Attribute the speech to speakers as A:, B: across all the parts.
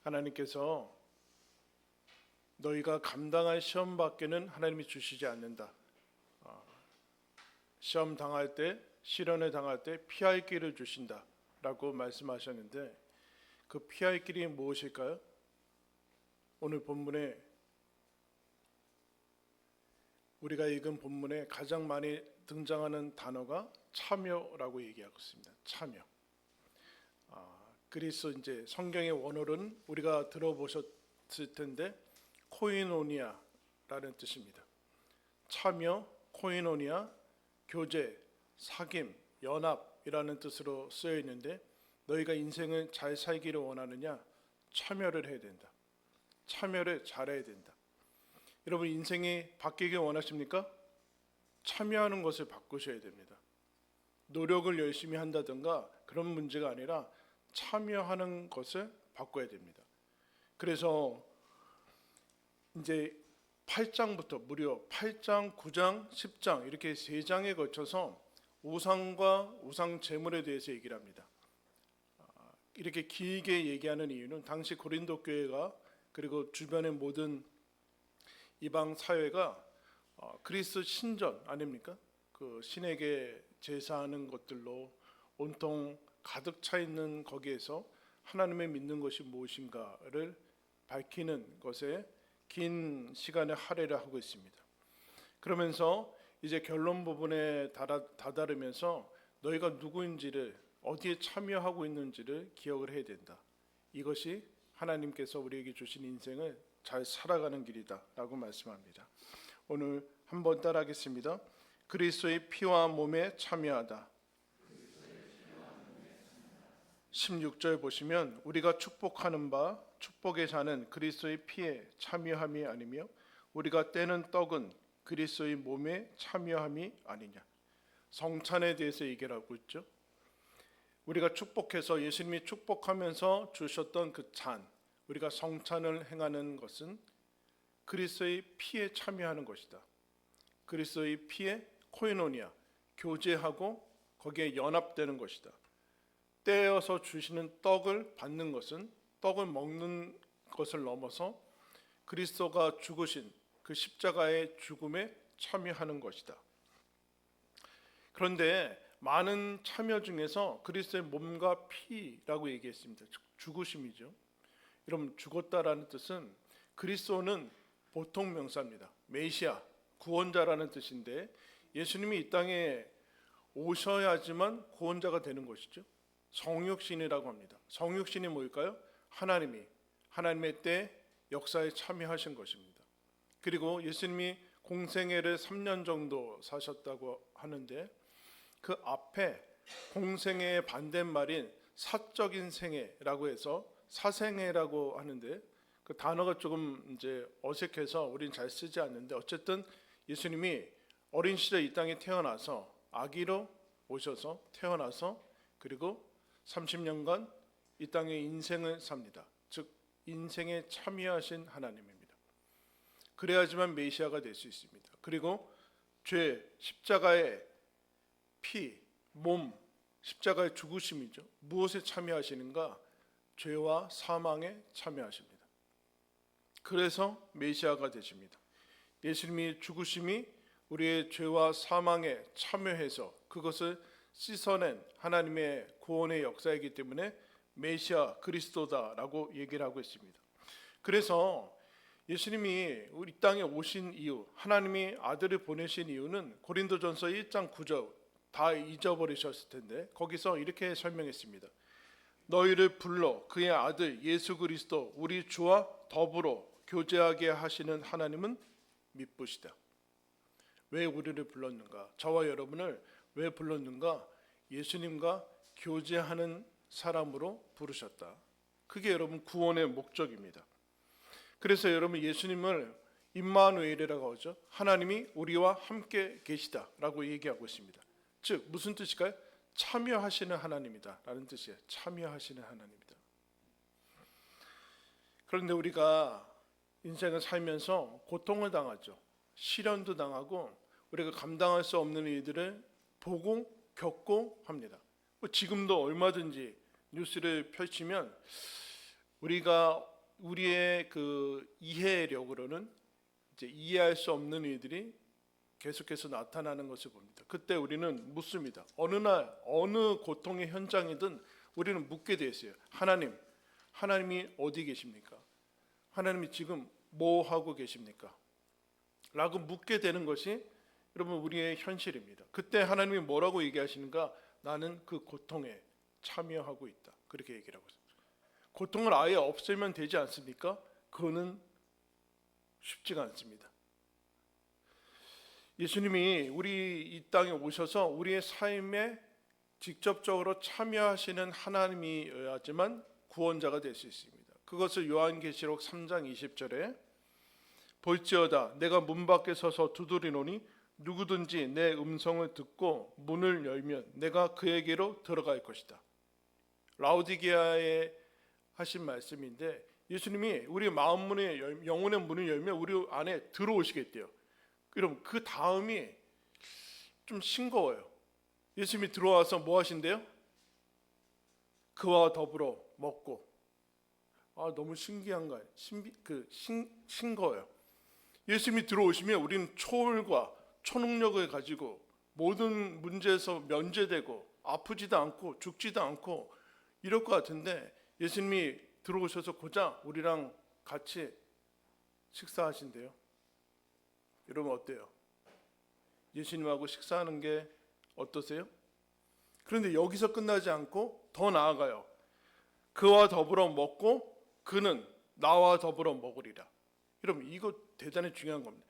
A: 하나님께서 너희가 감당할 시험밖에는 하나님이 주시지 않는다. 시험 당할 때, 시련을 당할 때 피할 길을 주신다라고 말씀하셨는데, 그 피할 길이 무엇일까요? 오늘 본문에, 우리가 읽은 본문에 가장 많이 등장하는 단어가 참여라고 얘기하고 있습니다. 참여. 그리스 이제 성경의 원어는 우리가 들어보셨을 텐데 코이노니아라는 뜻입니다. 참여, 코이노니아, 교제, 사귐, 연합이라는 뜻으로 쓰여 있는데, 너희가 인생을 잘 살기를 원하느냐? 참여를 해야 된다. 참여를 잘해야 된다. 여러분, 인생이 바뀌길 원하십니까? 참여하는 것을 바꾸셔야 됩니다. 노력을 열심히 한다든가 그런 문제가 아니라 참여하는 것을 바꿔야 됩니다. 그래서 이제 8장부터 무려 8장, 9장, 10장 이렇게 3장에 걸쳐서 우상과 우상 제물에 대해서 얘기를 합니다. 이렇게 길게 얘기하는 이유는 당시 고린도 교회가, 그리고 주변의 모든 이방 사회가 그리스 신전 아닙니까? 그 신에게 제사하는 것들로 온통 가득 차 있는 거기에서 하나님의 믿는 것이 무엇인가를 밝히는 것에 긴 시간의 할애를 하고 있습니다. 그러면서 이제 결론 부분에 다다르면서 너희가 누구인지를, 어디에 참여하고 있는지를 기억을 해야 된다. 이것이 하나님께서 우리에게 주신 인생을 잘 살아가는 길이다 라고 말씀합니다. 오늘 한번 따라하겠습니다. 그리스도의 피와 몸에 참여하다. 16절 보시면 우리가 축복하는 바 축복의 잔은 그리스도의 피에 참여함이 아니며 우리가 떼는 떡은 그리스도의 몸에 참여함이 아니냐. 성찬에 대해서 얘기를 하고 있죠. 우리가 축복해서, 예수님이 축복하면서 주셨던 그 잔, 우리가 성찬을 행하는 것은 그리스도의 피에 참여하는 것이다. 그리스도의 피에 코이노니아, 교제하고 거기에 연합되는 것이다. 떼어서 주시는 떡을 받는 것은, 떡을 먹는 것을 넘어서 그리스도가 죽으신 그 십자가의 죽음에 참여하는 것이다. 그런데 많은 참여 중에서 그리스도의 몸과 피라고 얘기했습니다. 죽으심이죠. 여러분, 죽었다라는 뜻은, 그리스도는 보통 명사입니다. 메시아, 구원자라는 뜻인데, 예수님이 이 땅에 오셔야지만 구원자가 되는 것이죠. 성육신이라고 합니다. 성육신이 뭘까요? 하나님의 때 역사에 참여하신 것입니다. 그리고 예수님이 공생애를 3년 정도 사셨다고 하는데, 그 앞에 공생애의 반대말인 사적인 생애라고 해서 사생애라고 하는데, 그 단어가 조금 이제 어색해서 우리는 잘 쓰지 않는데, 어쨌든 예수님이 어린 시절 이 땅에 태어나서, 아기로 오셔서 태어나서, 그리고 30년간 이 땅에 인생을 삽니다. 즉 인생에 참여하신 하나님입니다. 그래야지만 메시아가 될 수 있습니다. 그리고 죄, 십자가의 피, 몸, 십자가의 죽으심이죠. 무엇에 참여하시는가? 죄와 사망에 참여하십니다. 그래서 메시아가 되십니다. 예수님이 죽으심이 우리의 죄와 사망에 참여해서 그것을 씻어낸 하나님의 구원의 역사이기 때문에 메시아 그리스도다라고 얘기를 하고 있습니다. 그래서 예수님이 우리 땅에 오신 이유, 하나님이 아들을 보내신 이유는 고린도전서 1장 9절 다 잊어버리셨을 텐데, 거기서 이렇게 설명했습니다. 너희를 불러 그의 아들 예수 그리스도 우리 주와 더불어 교제하게 하시는 하나님은 미쁘시다. 왜 우리를 불렀는가? 저와 여러분을 왜 불렀는가? 예수님과 교제하는 사람으로 부르셨다. 그게 여러분 구원의 목적입니다. 그래서 여러분, 예수님을 임마누엘이라고 하죠. 하나님이 우리와 함께 계시다라고 얘기하고 있습니다. 즉 무슨 뜻일까요? 참여하시는 하나님이다 라는 뜻이에요. 참여하시는 하나님이다. 그런데 우리가 인생을 살면서 고통을 당하죠. 시련도 당하고 우리가 감당할 수 없는 일들을 보고 겪고 합니다. 지금도 얼마든지 뉴스를 펼치면 우리가 우리의 그 이해력으로는 이제 이해할 수 없는 일들이 계속해서 나타나는 것을 봅니다. 그때 우리는 묻습니다. 어느 날 어느 고통의 현장이든 우리는 묻게 돼 있어요. 하나님이 어디 계십니까? 하나님이 지금 뭐 하고 계십니까? 라고 묻게 되는 것이 여러분 우리의 현실입니다. 그때 하나님이 뭐라고 얘기하시는가? 나는 그 고통에 참여하고 있다. 그렇게 얘기를 하고 있습니다. 고통을 아예 없애면 되지 않습니까? 그거는 쉽지가 않습니다. 예수님이 우리 이 땅에 오셔서 우리의 삶에 직접적으로 참여하시는 하나님이어야지만 구원자가 될 수 있습니다. 그것을 요한계시록 3장 20절에 볼지어다 내가 문 밖에 서서 두드리노니 누구든지 내 음성을 듣고 문을 열면 내가 그에게로 들어갈 것이다. 라오디게아에 하신 말씀인데 예수님이 우리 마음 문의 영혼의 문을 열면 우리 안에 들어오시겠대요. 그럼 그 다음이 좀 싱거워요. 예수님이 들어와서 뭐 하신대요? 그와 더불어 먹고. 너무 신기한가요? 싱거워요. 예수님이 들어오시면 우리는 초월과 초능력을 가지고 모든 문제에서 면제되고 아프지도 않고 죽지도 않고 이럴 것 같은데 예수님이 들어오셔서 고작 우리랑 같이 식사하신대요. 여러분 어때요? 예수님하고 식사하는 게 어떠세요? 그런데 여기서 끝나지 않고 더 나아가요. 그와 더불어 먹고 그는 나와 더불어 먹으리라. 여러분 이거 대단히 중요한 겁니다.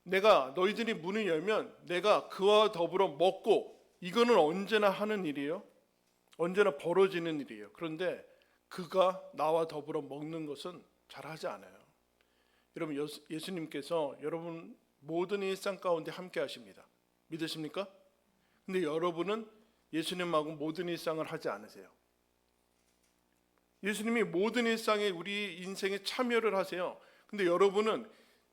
A: 내가 너희들이 문을 열면 내가 그와 더불어 먹고, 이거는 언제나 하는 일이에요. 언제나 벌어지는 일이에요. 그런데 그가 나와 더불어 먹는 것은 잘하지 않아요. 여러분 예수님께서 여러분 모든 일상 가운데 함께 하십니다. 믿으십니까? 근데 여러분은 예수님하고 모든 일상을 하지 않으세요. 예수님이 모든 일상에 우리 인생에 참여를 하세요. 근데 여러분은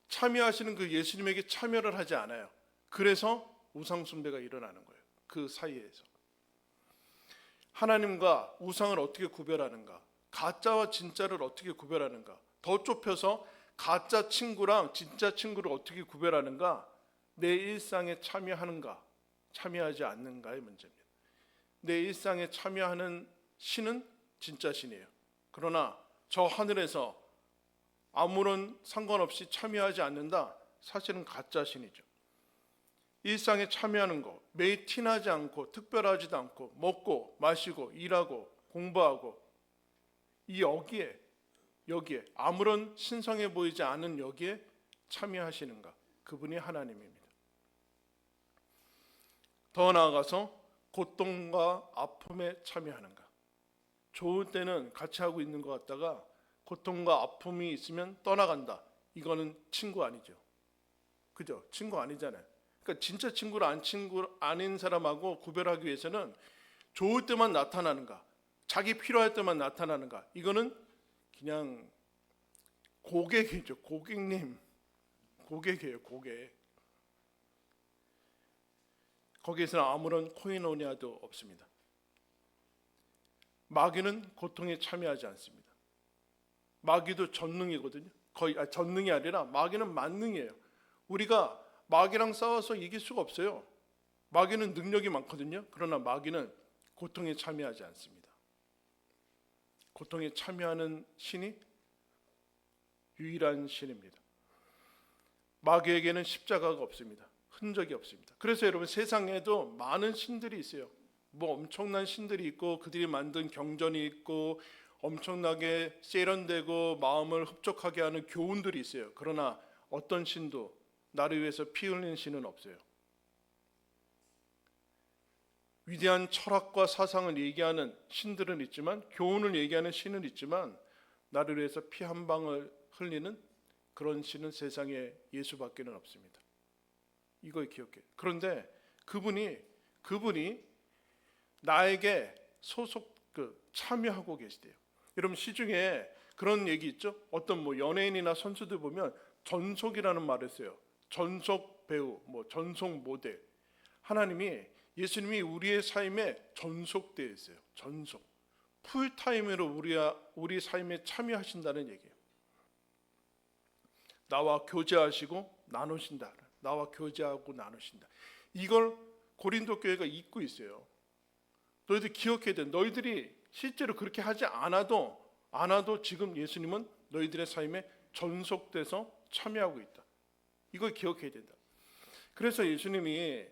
A: 참여하시는 그 예수님에게 참여를 하지 않아요. 그래서 우상 숭배가 일어나는 거예요. 그 사이에서 하나님과 우상을 어떻게 구별하는가? 가짜와 진짜를 어떻게 구별하는가? 더 좁혀서 가짜 친구랑 진짜 친구를 어떻게 구별하는가? 내 일상에 참여하는가? 참여하지 않는가의 문제입니다. 내 일상에 참여하는 신은 진짜 신이에요. 그러나 저 하늘에서 아무런 상관없이 참여하지 않는다? 사실은 가짜 신이죠. 일상에 참여하는 거, 매일 티나지 않고 특별하지도 않고 먹고 마시고 일하고 공부하고 이 여기에 아무런 신성해 보이지 않은 여기에 참여하시는가? 그분이 하나님입니다. 더 나아가서 고통과 아픔에 참여하는가? 좋을 때는 같이 하고 있는 것 같다가 고통과 아픔이 있으면 떠나간다. 이거는 친구 아니죠. 그죠? 친구 아니잖아요. 그러니까 진짜 친구 아닌 사람하고 구별하기 위해서는 좋을 때만 나타나는가, 자기 필요할 때만 나타나는가, 이거는 그냥 고객이죠. 고객이에요. 고객. 거기에서는 아무런 코이노니아도 없습니다. 마귀는 고통에 참여하지 않습니다. 마귀도 전능이거든요. 거의 전능이 아니라 마귀는 만능이에요. 우리가 마귀랑 싸워서 이길 수가 없어요. 마귀는 능력이 많거든요. 그러나 마귀는 고통에 참여하지 않습니다. 고통에 참여하는 신이 유일한 신입니다. 마귀에게는 십자가가 없습니다. 흔적이 없습니다. 그래서 여러분 세상에도 많은 신들이 있어요. 뭐 엄청난 신들이 있고 그들이 만든 경전이 있고 엄청나게 세련되고 마음을 흡족하게 하는 교훈들이 있어요. 그러나 어떤 신도 나를 위해서 피 흘린 신은 없어요. 위대한 철학과 사상을 얘기하는 신들은 있지만, 교훈을 얘기하는 신은 있지만, 나를 위해서 피 한 방울 흘리는 그런 신은 세상에 예수밖에는 없습니다. 이걸 기억해요. 그런데 그분이 나에게 참여하고 계시대요. 여러분 시중에 그런 얘기 있죠? 어떤 연예인이나 선수들 보면 전속이라는 말을 써요. 전속 배우, 전속 모델. 예수님이 우리의 삶에 전속되어 있어요. 전속. 풀타임으로 우리 삶에 참여하신다는 얘기예요. 나와 교제하시고 나누신다. 나와 교제하고 나누신다. 이걸 고린도 교회가 잊고 있어요. 너희들 기억해야 돼. 너희들이 실제로 그렇게 하지 않아도 지금 예수님은 너희들의 삶에 전속돼서 참여하고 있다. 이걸 기억해야 된다. 그래서 예수님이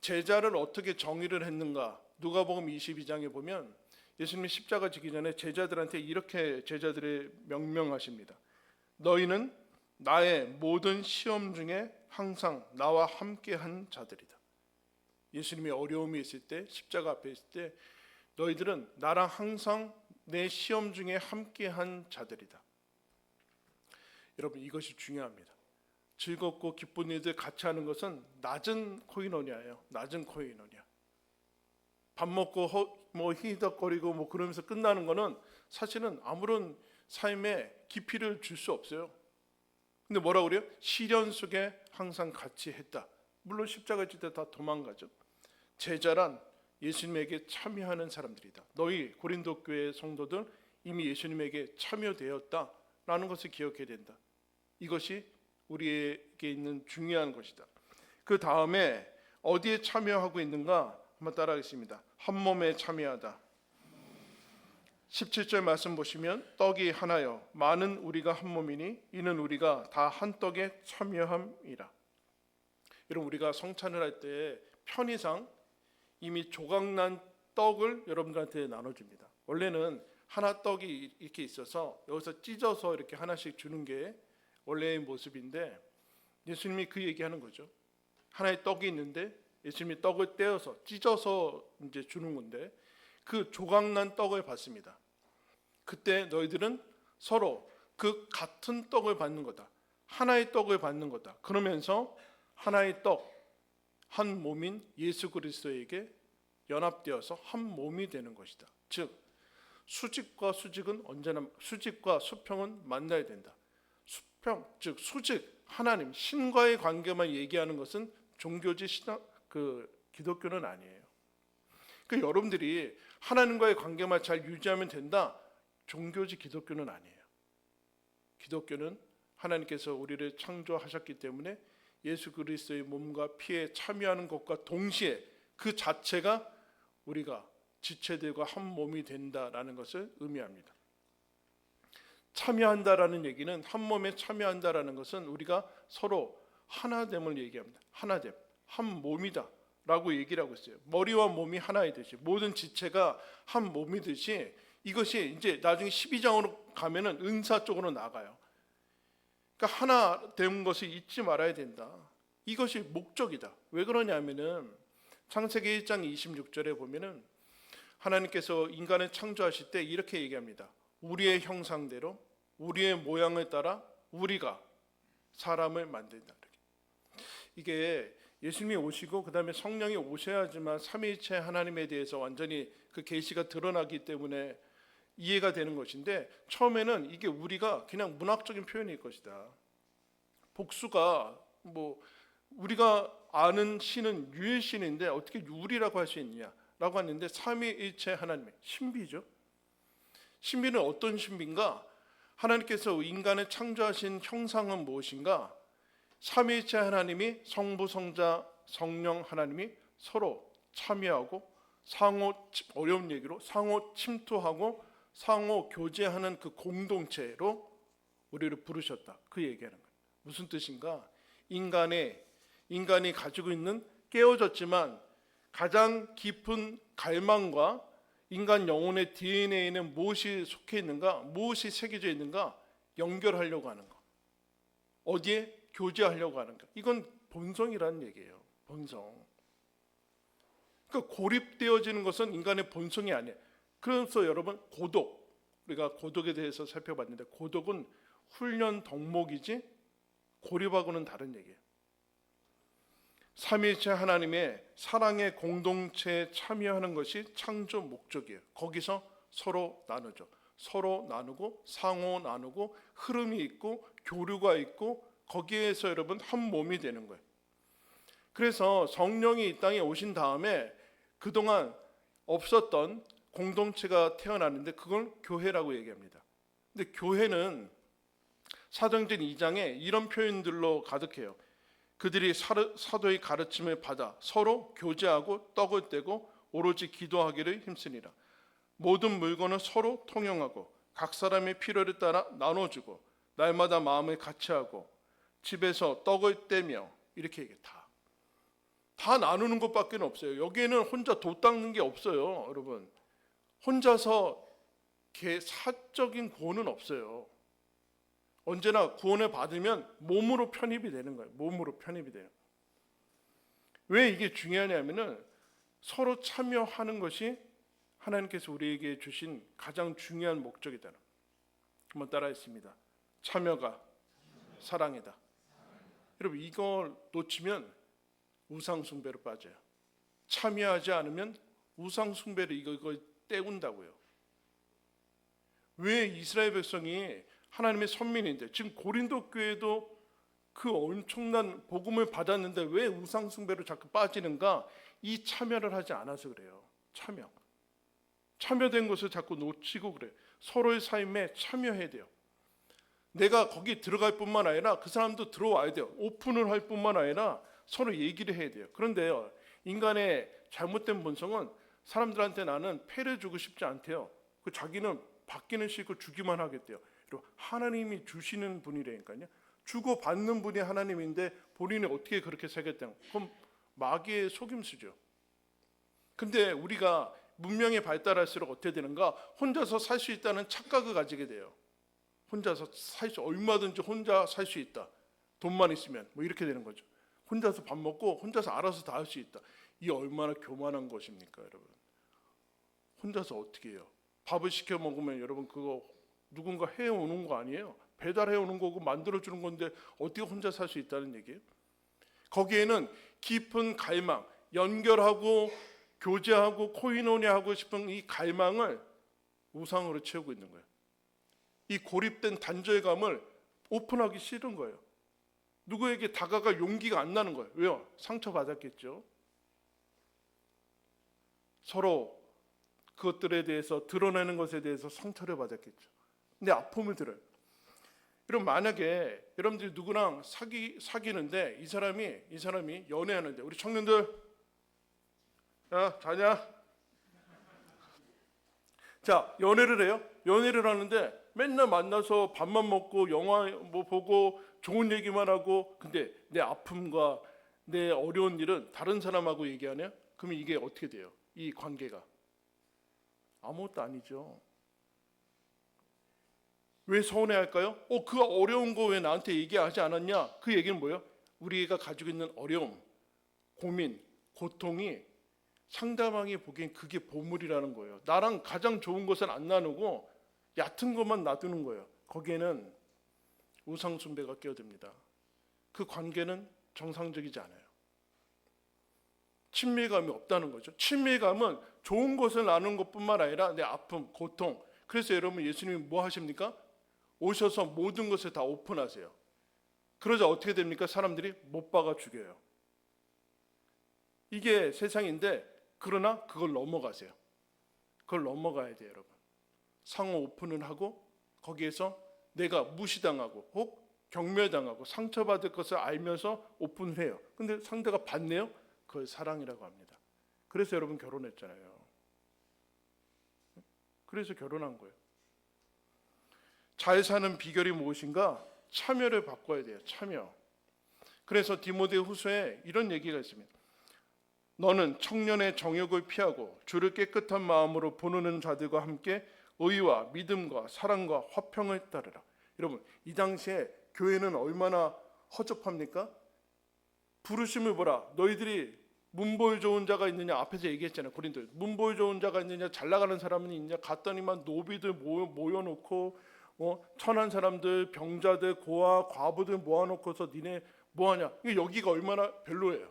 A: 제자를 어떻게 정의를 했는가? 누가복음 22장에 보면 예수님이 십자가 지기 전에 제자들한테 이렇게 제자들의 명령하십니다. 너희는 나의 모든 시험 중에 항상 나와 함께한 자들이다. 예수님이 어려움이 있을 때, 십자가 앞에 있을 때 너희들은 나랑 항상 내 시험 중에 함께한 자들이다. 여러분, 이것이 중요합니다. 즐겁고 기쁜 일들 같이 하는 것은 낮은 코이노니아예요. 낮은 코이노니아. 밥 먹고 히덕거리고 그러면서 끝나는 거는 사실은 아무런 삶에 깊이를 줄 수 없어요. 근데 뭐라 그래요? 시련 속에 항상 같이 했다. 물론 십자가 질 때 다 도망가죠. 제자란 예수님에게 참여하는 사람들이다. 너희 고린도 교회 성도들 이미 예수님에게 참여되었다라는 것을 기억해야 된다. 이것이 우리에게 있는 중요한 것이다. 그 다음에 어디에 참여하고 있는가 한번 따라하겠습니다. 한 몸에 참여하다. 17절 말씀 보시면 떡이 하나요 많은 우리가 한 몸이니 이는 우리가 다 한 떡에 참여함이라. 여러분, 우리가 성찬을 할 때 편의상 이미 조각난 떡을 여러분들한테 나눠줍니다. 원래는 하나 떡이 이렇게 있어서 여기서 찢어서 이렇게 하나씩 주는 게 원래의 모습인데 예수님이 그 얘기하는 거죠. 하나의 떡이 있는데 예수님이 떡을 떼어서 찢어서 이제 주는 건데 그 조각난 떡을 받습니다. 그때 너희들은 서로 그 같은 떡을 받는 거다. 하나의 떡을 받는 거다. 그러면서 하나의 떡, 한 몸인 예수 그리스도에게 연합되어서 한 몸이 되는 것이다. 즉 수직과 수직은 언제나 수직과 수평은 만나야 된다. 수평, 즉 수직, 하나님, 신과의 관계만 얘기하는 것은 종교지 신앙, 기독교는 아니에요. 여러분들이 하나님과의 관계만 잘 유지하면 된다. 종교지 기독교는 아니에요. 기독교는 하나님께서 우리를 창조하셨기 때문에 예수 그리스도의 몸과 피에 참여하는 것과 동시에 그 자체가 우리가 지체들과 한 몸이 된다라는 것을 의미합니다. 참여한다라는 얘기는 한 몸에 참여한다라는 것은 우리가 서로 하나됨을 얘기합니다. 하나됨, 한 몸이다 라고 얘기를 하고 있어요. 머리와 몸이 하나이듯이 모든 지체가 한 몸이듯이 이것이 이제 나중에 12장으로 가면은 은사 쪽으로 나가요. 그러니까 하나 된 것을 잊지 말아야 된다. 이것이 목적이다. 왜 그러냐면은 창세기 1장 26절에 보면은 하나님께서 인간을 창조하실 때 이렇게 얘기합니다. 우리의 형상대로 우리의 모양을 따라 우리가 사람을 만든다. 이게 예수님이 오시고 그 다음에 성령이 오셔야지만 삼위일체 하나님에 대해서 완전히 그 계시가 드러나기 때문에 이해가 되는 것인데 처음에는 이게 우리가 그냥 문학적인 표현일 것이다. 복수가 우리가 아는 신은 유일신인데 어떻게 우리라고 할 수 있느냐라고 하는데 삼위일체 하나님의 신비죠. 신비는 어떤 신비인가? 하나님께서 인간을 창조하신 형상은 무엇인가? 삼위일체 하나님이 성부, 성자, 성령 하나님이 서로 참여하고 어려운 얘기로 상호 침투하고 상호 교제하는 그 공동체로 우리를 부르셨다. 그 얘기하는 거예요. 무슨 뜻인가? 인간이 가지고 있는 깨어졌지만 가장 깊은 갈망과 인간 영혼의 DNA에는 무엇이 속해 있는가? 무엇이 새겨져 있는가? 연결하려고 하는 거. 어디에? 교제하려고 하는 거. 이건 본성이라는 얘기예요. 본성. 그러니까 고립되어지는 것은 인간의 본성이 아니에요. 그래서 여러분 우리가 고독에 대해서 살펴봤는데 고독은 훈련 덕목이지 고립하고는 다른 얘기예요. 삼위일체 하나님의 사랑의 공동체에 참여하는 것이 창조 목적이에요. 거기서 서로 나누죠. 서로 나누고 상호 나누고 흐름이 있고 교류가 있고 거기에서 여러분 한 몸이 되는 거예요. 그래서 성령이 이 땅에 오신 다음에 그동안 없었던 공동체가 태어났는데 그걸 교회라고 얘기합니다. 근데 교회는 사도행전 2장에 이런 표현들로 가득해요. 그들이 사도의 가르침을 받아 서로 교제하고 떡을 떼고 오로지 기도하기를 힘쓰니라. 모든 물건을 서로 통용하고 각 사람의 필요를 따라 나눠주고 날마다 마음을 같이하고 집에서 떡을 떼며 이렇게 얘기해. 다 나누는 것밖에 없어요. 여기에는 혼자 도 닦는 게 없어요. 여러분, 혼자서 사적인 구원은 없어요. 언제나 구원을 받으면 몸으로 편입이 되는 거예요. 몸으로 편입이 돼요. 왜 이게 중요하냐면은 서로 참여하는 것이 하나님께서 우리에게 주신 가장 중요한 목적이다. 한번 따라했습니다. 참여가 사랑이다. 여러분, 이걸 놓치면 우상 숭배로 빠져요. 참여하지 않으면 우상 숭배를 이거 때운다고요. 왜 이스라엘 백성이 하나님의 선민인데 지금 고린도 교회도 그 엄청난 복음을 받았는데 왜 우상 숭배로 자꾸 빠지는가? 이 참여를 하지 않아서 그래요. 참여된 것을 자꾸 놓치고 그래요. 서로의 삶에 참여해야 돼요. 내가 거기 들어갈 뿐만 아니라 그 사람도 들어와야 돼요. 오픈을 할 뿐만 아니라 서로 얘기를 해야 돼요. 그런데요, 인간의 잘못된 본성은 사람들한테 나는 패를 주고 싶지 않대요. 그 자기는 받기는 싫고 주기만 하겠대요. 하나님이 주시는 분이라니까요. 주고 받는 분이 하나님인데 본인이 어떻게 그렇게 살겠다는, 그럼 마귀의 속임수죠. 근데 우리가 문명이 발달할수록 어떻게 되는가? 혼자서 살 수 있다는 착각을 가지게 돼요. 혼자서 얼마든지 혼자 살 수 있다. 돈만 있으면 뭐 이렇게 되는 거죠. 혼자서 밥 먹고 혼자서 알아서 다 할 수 있다. 이 얼마나 교만한 것입니까, 여러분? 혼자서 어떻게 해요? 밥을 시켜 먹으면 여러분 그거 누군가 해오는 거 아니에요? 배달해오는 거고 만들어주는 건데 어떻게 혼자 살 수 있다는 얘기예요? 거기에는 깊은 갈망, 연결하고 교제하고 코이노니하고 싶은 이 갈망을 우상으로 채우고 있는 거예요. 이 고립된 단절감을 오픈하기 싫은 거예요. 누구에게 다가갈 용기가 안 나는 거예요. 왜요? 상처받았겠죠. 서로 그것들에 대해서 드러내는 것에 대해서 상처를 받았겠죠. 근데 아픔을 들어요. 여러분, 만약에 여러분들이 누구랑 사귀는데 이 사람이 연애하는데, 우리 청년들, 야 자냐? 자, 연애를 해요. 연애를 하는데 맨날 만나서 밥만 먹고 영화 뭐 보고 좋은 얘기만 하고, 근데 내 아픔과 내 어려운 일은 다른 사람하고 얘기하냐? 그러면 이게 어떻게 돼요? 이 관계가 아무것도 아니죠. 왜 서운해할까요? 그 어려운 거 왜 나한테 얘기하지 않았냐? 그 얘기는 뭐예요? 우리가 가지고 있는 어려움, 고민, 고통이 상대방이 보기엔 그게 보물이라는 거예요. 나랑 가장 좋은 것은 안 나누고 얕은 것만 놔두는 거예요. 거기에는 우상 숭배가 끼어듭니다. 그 관계는 정상적이지 않아요. 친밀감이 없다는 거죠. 친밀감은 좋은 것을 나누는 것뿐만 아니라 내 아픔, 고통. 그래서 여러분, 예수님이 뭐 하십니까? 오셔서 모든 것을 다 오픈하세요. 그러자 어떻게 됩니까? 사람들이 못 박아 죽여요. 이게 세상인데, 그러나 그걸 넘어가세요. 그걸 넘어가야 돼요, 여러분. 상호 오픈을 하고 거기에서 내가 무시당하고 혹 경멸당하고 상처받을 것을 알면서 오픈을 해요. 근데 상대가 받네요? 그걸 사랑이라고 합니다. 그래서 여러분 결혼했잖아요. 그래서 결혼한 거예요. 잘 사는 비결이 무엇인가? 참여를 바꿔야 돼요. 참여. 그래서 디모데후서에 이런 얘기가 있습니다. 너는 청년의 정욕을 피하고 주를 깨끗한 마음으로 보는 자들과 함께 의와 믿음과 사랑과 화평을 따르라. 여러분, 이 당시에 교회는 얼마나 허접합니까? 부르심을 보라. 너희들이 문보일 좋은 자가 있느냐? 앞에서 얘기했잖아요. 고린도 문보일 좋은 자가 있느냐? 잘 나가는 사람은 있냐? 갔더니만 노비들 모여놓고 천한 사람들, 병자들, 고아, 과부들 모아놓고서 니네 뭐하냐? 여기가 얼마나 별로예요.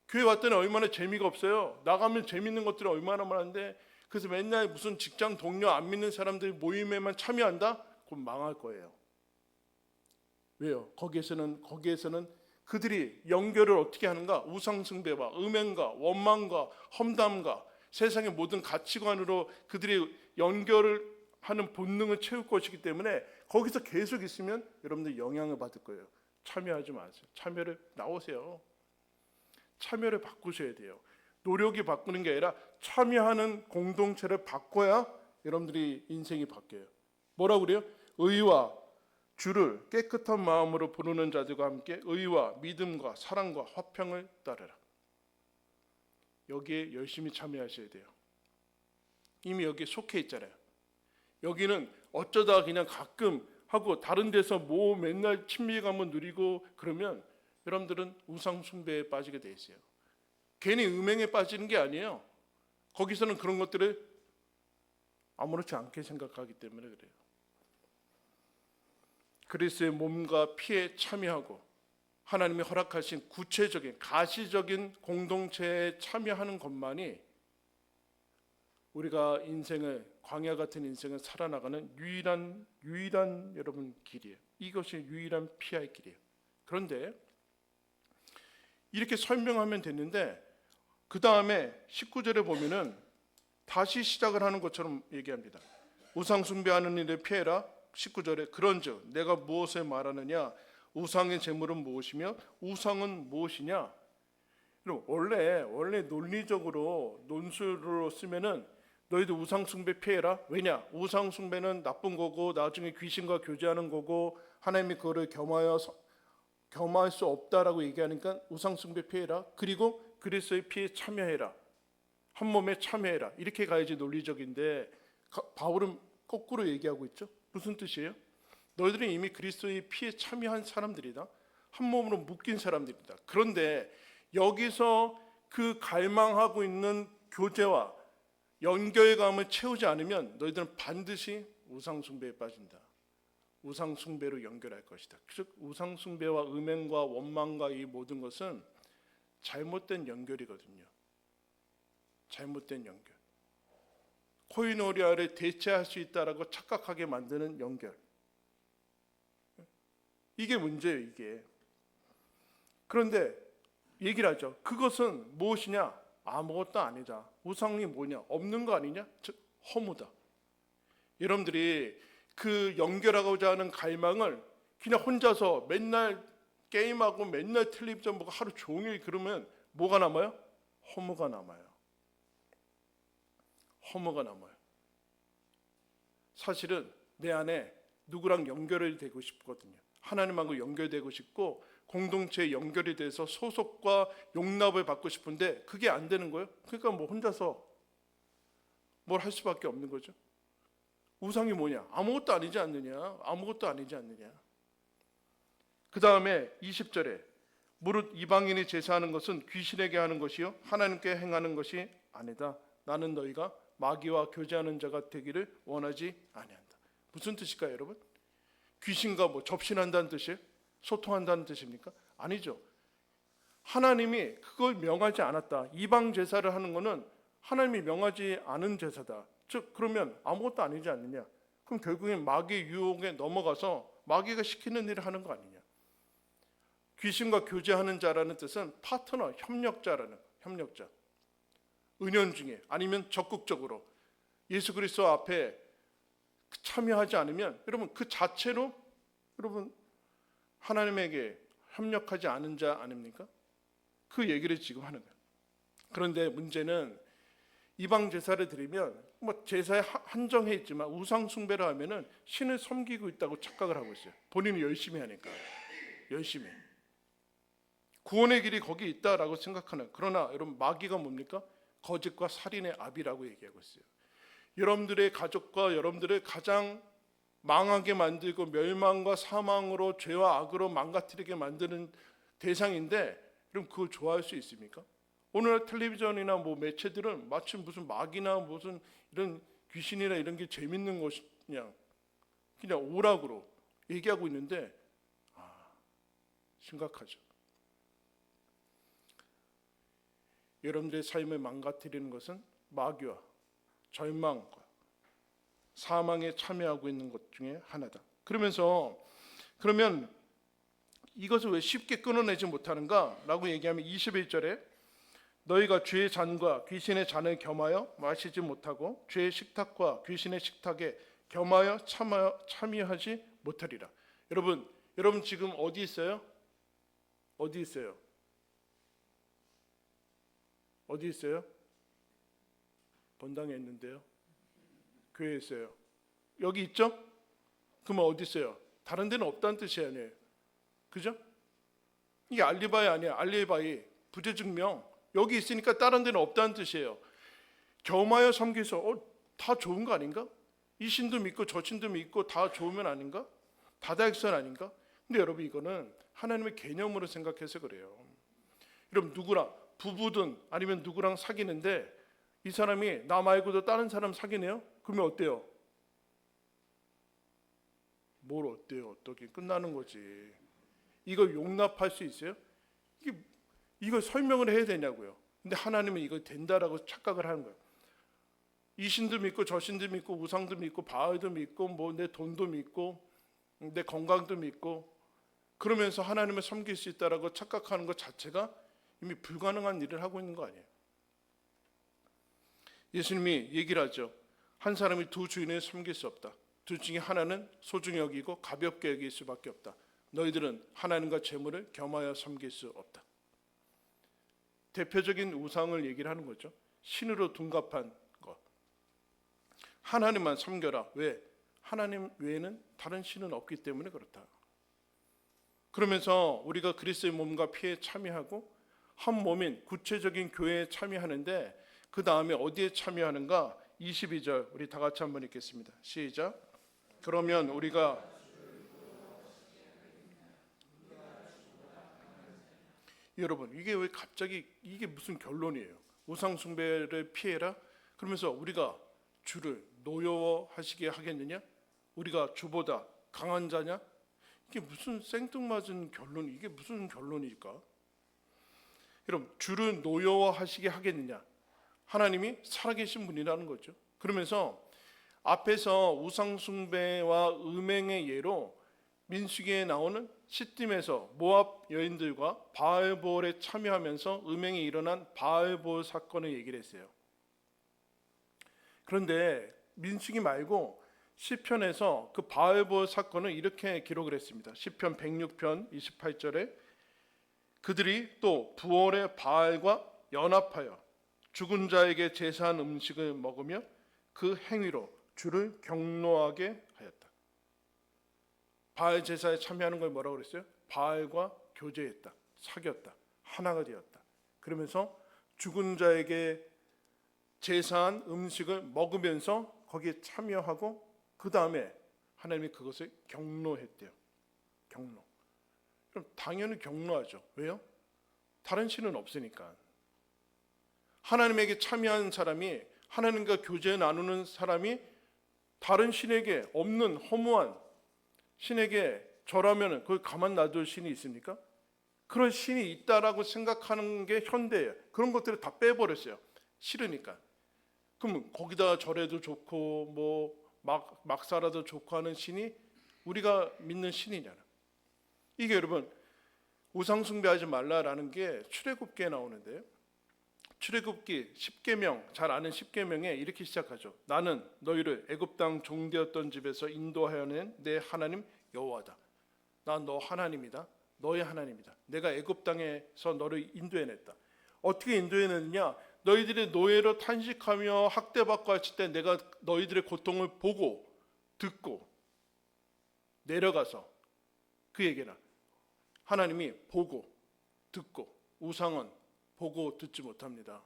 A: 교회 왔더니 얼마나 재미가 없어요. 나가면 재밌는 것들이 얼마나 많은데, 그래서 맨날 무슨 직장 동료 안 믿는 사람들 모임에만 참여한다? 그럼 망할 거예요. 왜요? 거기에서는 그들이 연결을 어떻게 하는가? 우상숭배와 음행과 원망과 험담과 세상의 모든 가치관으로 그들이 연결을 하는 본능을 채울 것이기 때문에 거기서 계속 있으면 여러분들 영향을 받을 거예요. 참여하지 마세요. 참여를 나오세요. 참여를 바꾸셔야 돼요. 노력이 바꾸는 게 아니라 참여하는 공동체를 바꿔야 여러분들이 인생이 바뀌어요. 뭐라고 그래요? 의와 주를 깨끗한 마음으로 부르는 자들과 함께 의와 믿음과 사랑과 화평을 따르라. 여기에 열심히 참여하셔야 돼요. 이미 여기에 속해 있잖아요. 여기는 어쩌다 그냥 가끔 하고 다른 데서 뭐 맨날 친밀감을 누리고 그러면 여러분들은 우상 숭배에 빠지게 돼 있어요. 괜히 음행에 빠지는 게 아니에요. 거기서는 그런 것들을 아무렇지 않게 생각하기 때문에 그래요. 그리스도의 몸과 피에 참여하고 하나님이 허락하신 구체적인 가시적인 공동체에 참여하는 것만이 우리가 인생을 광야 같은 인생을 살아나가는 유일한 여러분 길이에요. 이것이 유일한 피할 길이에요. 그런데 이렇게 설명하면 됐는데 그 다음에 19절에 보면은 다시 시작을 하는 것처럼 얘기합니다. 우상 숭배하는 일을 피해라. 19절에 그런즉 내가 무엇을 말하느냐? 우상의 제물은 무엇이며 우상은 무엇이냐? 원래 논리적으로 논술로 쓰면은 너희들 우상 숭배 피해라. 왜냐? 우상 숭배는 나쁜 거고 나중에 귀신과 교제하는 거고 하나님이 그거를 겸할 수 없다라고 얘기하니까 우상 숭배 피해라. 그리고 그리스도의 피에 참여해라. 한 몸에 참여해라. 이렇게 가야지 논리적인데 바울은 거꾸로 얘기하고 있죠. 무슨 뜻이에요? 너희들은 이미 그리스도의 피에 참여한 사람들이다. 한 몸으로 묶인 사람들이다. 그런데 여기서 그 갈망하고 있는 교제와 연결감을 채우지 않으면 너희들은 반드시 우상 숭배에 빠진다. 우상 숭배로 연결할 것이다. 즉 우상 숭배와 음행과 원망과 이 모든 것은 잘못된 연결이거든요. 잘못된 연결. 코이노리아를 대체할 수 있다라고 착각하게 만드는 연결. 이게 문제예요, 이게. 그런데 얘기를 하죠. 그것은 무엇이냐? 아무것도 아니다. 우상이 뭐냐? 없는 거 아니냐? 즉 허무다. 여러분들이 그 연결하고자 하는 갈망을 그냥 혼자서 맨날 게임하고 맨날 텔레비전 보고 하루 종일 그러면 뭐가 남아요? 허무가 남아요. 허무가 남아요. 사실은 내 안에 누구랑 연결이 되고 싶거든요. 하나님하고 연결되고 싶고 공동체에 연결이 돼서 소속과 용납을 받고 싶은데 그게 안 되는 거예요. 그러니까 뭐 혼자서 뭘 할 수밖에 없는 거죠. 우상이 뭐냐? 아무것도 아니지 않느냐? 아무것도 아니지 않느냐? 그 다음에 20절에 무릇 이방인이 제사하는 것은 귀신에게 하는 것이요 하나님께 행하는 것이 아니다. 나는 너희가 마귀와 교제하는 자가 되기를 원하지 아니한다. 무슨 뜻일까요, 여러분? 귀신과 뭐 접신한다는 뜻이에요? 소통한다는 뜻입니까? 아니죠. 하나님이 그걸 명하지 않았다. 이방 제사를 하는 것은 하나님이 명하지 않은 제사다. 즉 그러면 아무것도 아니지 않느냐? 그럼 결국엔 마귀 유혹에 넘어가서 마귀가 시키는 일을 하는 거 아니냐? 귀신과 교제하는 자라는 뜻은 파트너, 협력자. 은연중에 아니면 적극적으로 예수 그리스도 앞에 참여하지 않으면 여러분 그 자체로 여러분 하나님에게 협력하지 않은 자 아닙니까? 그 얘기를 지금 하는 거예요. 그런데 문제는 이방 제사를 드리면 뭐 제사에 한정해 있지만 우상 숭배를 하면은 신을 섬기고 있다고 착각을 하고 있어요. 본인이 열심히 하니까. 열심히. 구원의 길이 거기 있다라고 생각하는. 그러나 여러분 마귀가 뭡니까? 거짓과 살인의 아비라고 얘기하고 있어요. 여러분들의 가족과 여러분들을 가장 망하게 만들고 멸망과 사망으로 죄와 악으로 망가뜨리게 만드는 대상인데 그럼 그걸 좋아할 수 있습니까? 오늘날 텔레비전이나 뭐 매체들은 마치 무슨 마귀나 무슨 이런 귀신이나 이런 게 재밌는 것이냐 그냥 오락으로 얘기하고 있는데 심각하죠. 여러분들의 삶을 망가뜨리는 것은 마귀와 절망과 사망에 참여하고 있는 것 중에 하나다. 그러면 이것을 왜 쉽게 끊어내지 못하는가? 라고 얘기하면 21절에 너희가 죄의 잔과 귀신의 잔을 겸하여 마시지 못하고 죄의 식탁과 귀신의 식탁에 겸하여 참여하지 못하리라. 여러분 지금 어디 있어요? 어디 있어요? 어디 있어요? 본당에 있는데요. 교회에 있어요. 여기 있죠? 그러면 어디 있어요? 다른 데는 없다는 뜻이 아니에요. 그죠? 이게 알리바이 아니야. 알리바이 부재증명. 여기 있으니까 다른 데는 없다는 뜻이에요. 겸하여 섬기서 다 좋은 거 아닌가? 이 신도 믿고 저 신도 믿고 다 좋으면 아닌가? 다다익선 아닌가? 근데 여러분 이거는 하나님의 개념으로 생각해서 그래요. 여러분 누구랑 부부든 아니면 누구랑 사귀는데 이 사람이 나 말고도 다른 사람 사귀네요? 그러면 어때요? 뭘 어때요? 어떻게 끝나는 거지. 이걸 용납할 수 있어요? 이거 설명을 해야 되냐고요. 근데 하나님은 이거 된다라고 착각을 하는 거예요. 이 신도 믿고 저 신도 믿고 우상도 믿고 바알도 믿고 뭐 내 돈도 믿고 내 건강도 믿고 그러면서 하나님을 섬길 수 있다라고 착각하는 것 자체가 이미 불가능한 일을 하고 있는 거 아니에요. 예수님이 얘기를 하죠. 한 사람이 두 주인을 섬길 수 없다. 둘 중에 하나는 소중히 여기고 가볍게 여길 수밖에 없다. 너희들은 하나님과 재물을 겸하여 섬길 수 없다. 대표적인 우상을 얘기를 하는 거죠. 신으로 둔갑한 것. 하나님만 섬겨라. 왜? 하나님 외에는 다른 신은 없기 때문에 그렇다. 그러면서 우리가 그리스도의 몸과 피에 참여하고 한 몸인 구체적인 교회에 참여하는데 그 다음에 어디에 참여하는가? 22절 우리 다 같이 한번 읽겠습니다. 시작. 그러면 우리가 여러분 이게 왜 갑자기 이게 무슨 결론이에요? 우상 숭배를 피해라? 그러면서 우리가 주를 노여워하시게 하겠느냐? 우리가 주보다 강한 자냐? 이게 무슨 생뚱맞은 결론? 이게 무슨 결론일까? 여러분 주를 노여워하시게 하겠느냐? 하나님이 살아계신 분이라는 거죠. 그러면서 앞에서 우상 숭배와 음행의 예로 민수기에 나오는 시딤에서 모압 여인들과 바알보올에 참여하면서 음행이 일어난 바알보올 사건을 얘기를 했어요. 그런데 민수기 말고 시편에서 그 바알보올 사건을 이렇게 기록을 했습니다. 시편 106편 28절에 그들이 또 부올의 바알과 연합하여 죽은 자에게 제사한 음식을 먹으며 그 행위로 주를 경노하게 하였다. 바알 제사에 참여하는 걸 뭐라고 그랬어요? 바알과 교제했다, 사귀었다, 하나가 되었다. 그러면서 죽은 자에게 제사한 음식을 먹으면서 거기에 참여하고 그 다음에 하나님이 그것을 경노했대요. 경노. 그럼 당연히 경노하죠. 왜요? 다른 신은 없으니까. 하나님에게 참여한 사람이 하나님과 교제 나누는 사람이 다른 신에게 없는 허무한 신에게 절하면 그걸 가만 놔둘 신이 있습니까? 그런 신이 있다라고 생각하는 게 현대예요. 그런 것들을 다 빼버렸어요. 싫으니까. 그럼 거기다 절해도 좋고 뭐 막 살아도 좋고 하는 신이 우리가 믿는 신이냐는. 이게 여러분 우상 숭배하지 말라라는 게 출애굽기에 나오는데요. 출애굽기 10계명 잘 아는 10계명에 이렇게 시작하죠. 나는 너희를 애굽 땅 종되었던 집에서 인도하여 낸 내 하나님 여호와다. 난 너 하나님이다. 너의 하나님이다. 내가 애굽 땅에서 너를 인도해냈다. 어떻게 인도해냈느냐? 너희들이 노예로 탄식하며 학대받고 했을 때 내가 너희들의 고통을 보고 듣고 내려가서 그 얘기나 하나님이 보고 듣고 우상은 보고 듣지 못합니다.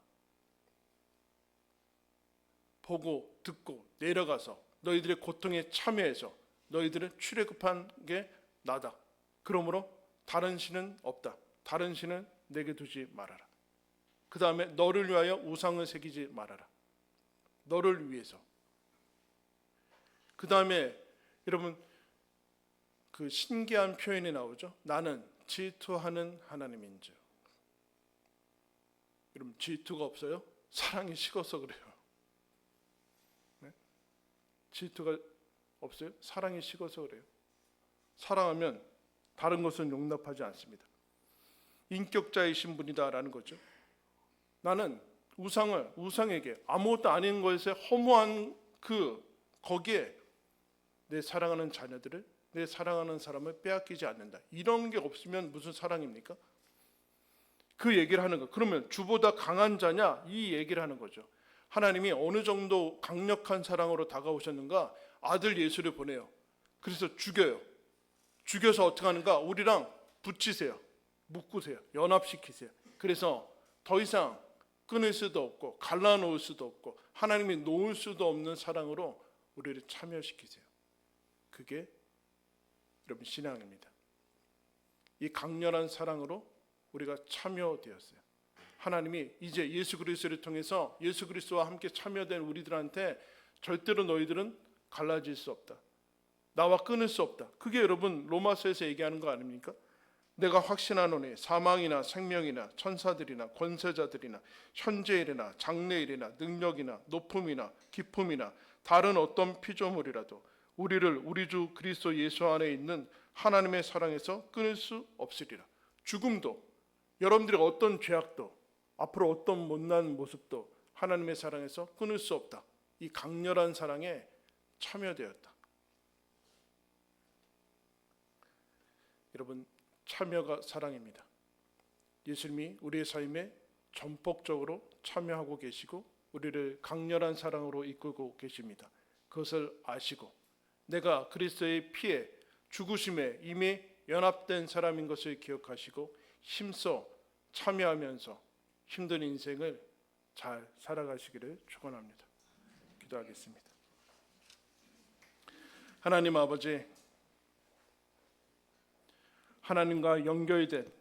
A: 보고 듣고 내려가서 너희들의 고통에 참여해서 너희들은 출애굽한 게 나다. 그러므로 다른 신은 없다. 다른 신은 내게 두지 말아라. 그 다음에 너를 위하여 우상을 새기지 말아라. 너를 위해서. 그 다음에 여러분 그 신기한 표현이 나오죠. 나는 질투하는 하나님인즉. 여러분 질투가 없어요? 사랑이 식어서 그래요. 네? 질투가 없어요? 사랑이 식어서 그래요. 사랑하면 다른 것은 용납하지 않습니다. 인격자이신 분이다라는 거죠. 나는 우상에게 아무것도 아닌 것에 허무한 거기에 내 사랑하는 자녀들을, 내 사랑하는 사람을 빼앗기지 않는다. 이런 게 없으면 무슨 사랑입니까? 그 얘기를 하는 거. 그러면 주보다 강한 자냐? 이 얘기를 하는 거죠. 하나님이 어느 정도 강력한 사랑으로 다가오셨는가? 아들 예수를 보내요. 그래서 죽여요. 죽여서 어떻게 하는가? 우리랑 붙이세요. 묶으세요. 연합시키세요. 그래서 더 이상 끊을 수도 없고 갈라놓을 수도 없고 하나님이 놓을 수도 없는 사랑으로 우리를 참여시키세요. 그게 여러분 신앙입니다. 이 강렬한 사랑으로 우리가 참여되었어요. 하나님이 이제 예수 그리스도를 통해서 예수 그리스도와 함께 참여된 우리들한테 절대로 너희들은 갈라질 수 없다. 나와 끊을 수 없다. 그게 여러분 로마서에서 얘기하는 거 아닙니까? 내가 확신하노니 사망이나 생명이나 천사들이나 권세자들이나 현재일이나 장래일이나 능력이나 높음이나 깊음이나 다른 어떤 피조물이라도 우리를 우리 주 그리스도 예수 안에 있는 하나님의 사랑에서 끊을 수 없으리라. 죽음도 여러분들의 어떤 죄악도 앞으로 어떤 못난 모습도 하나님의 사랑에서 끊을 수 없다. 이 강렬한 사랑에 참여되었다. 여러분 참여가 사랑입니다. 예수님이 우리의 삶에 전폭적으로 참여하고 계시고 우리를 강렬한 사랑으로 이끌고 계십니다. 그것을 아시고 내가 그리스도의 피에 죽으심에 이미 연합된 사람인 것을 기억하시고 힘써 참여하면서 힘든 인생을 잘 살아가시기를 축원합니다. 기도하겠습니다. 하나님 아버지, 하나님과 연결된